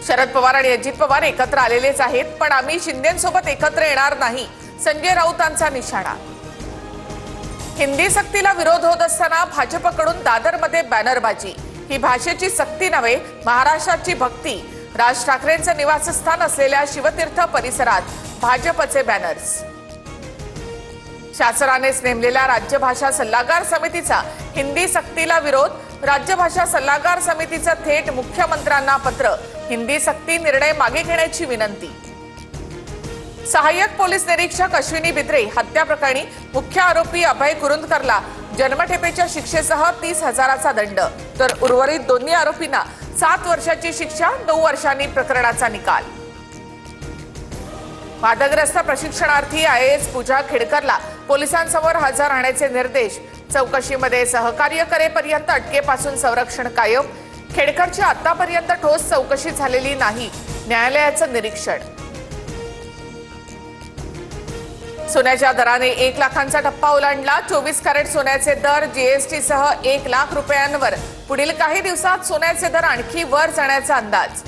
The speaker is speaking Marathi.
शरद पवार आणि अजित पवार एकत्र आलेलेच आहेत, पण आम्ही शिंदेंसोबत एकत्र येणार नाही, संजय राऊतांचा निशाणा। हिंदी सक्तीला विरोध होत असताना भाजपकडून दादरमध्ये बॅनरबाजी। ही भाषेची सक्ती नव्हे, महाराष्ट्राची भक्ती। राज ठाकरेंचं निवासस्थान असलेल्या शिवतीर्थ परिसरात भाजपचे बॅनर्स। शासनानेच नेमलेल्या राज्य भाषा सल्लागार समितीचा हिंदी सक्तीला विरोध। राज्य भाषा सल्लागार समितीचं थेट मुख्यमंत्र्यांना पत्र। हिंदी सक्ती निर्णय मागे घेण्याची विनंती। सहाय्यक पोलीस निरीक्षक अश्विनी बिद्रे हत्या प्रकरणी मुख्य आरोपी अभय कुरुंदकरला जन्मठेपेच्या शिक्षेसह 30,000चा दंड, तर उर्वरित दोन्ही आरोपींना 7 वर्षाची शिक्षा, 9 वर्षांनी प्रकरणाचा निकाल। वादग्रस्त प्रशिक्षणार्थी IAS पूजा खेडकरला पोलिसांसमोर हजर राहण्याचे निर्देश। चौकशीमध्ये सहकार्य करेपर्यंत अटकेपासून संरक्षण कायम। खेडकरची आतापर्यंत ठोस चौकशी झालेली नाही, न्यायालयाचं निरीक्षण। सोन्याच्या दराने 1 लाखांचा टप्पा ओलांडला। 24 कॅरेट सोन्याचे दर GST सह 1 लाख रुपयांवर। पुढील काही दिवसात सोन्याचे दर आणखी वर जाण्याचा अंदाज।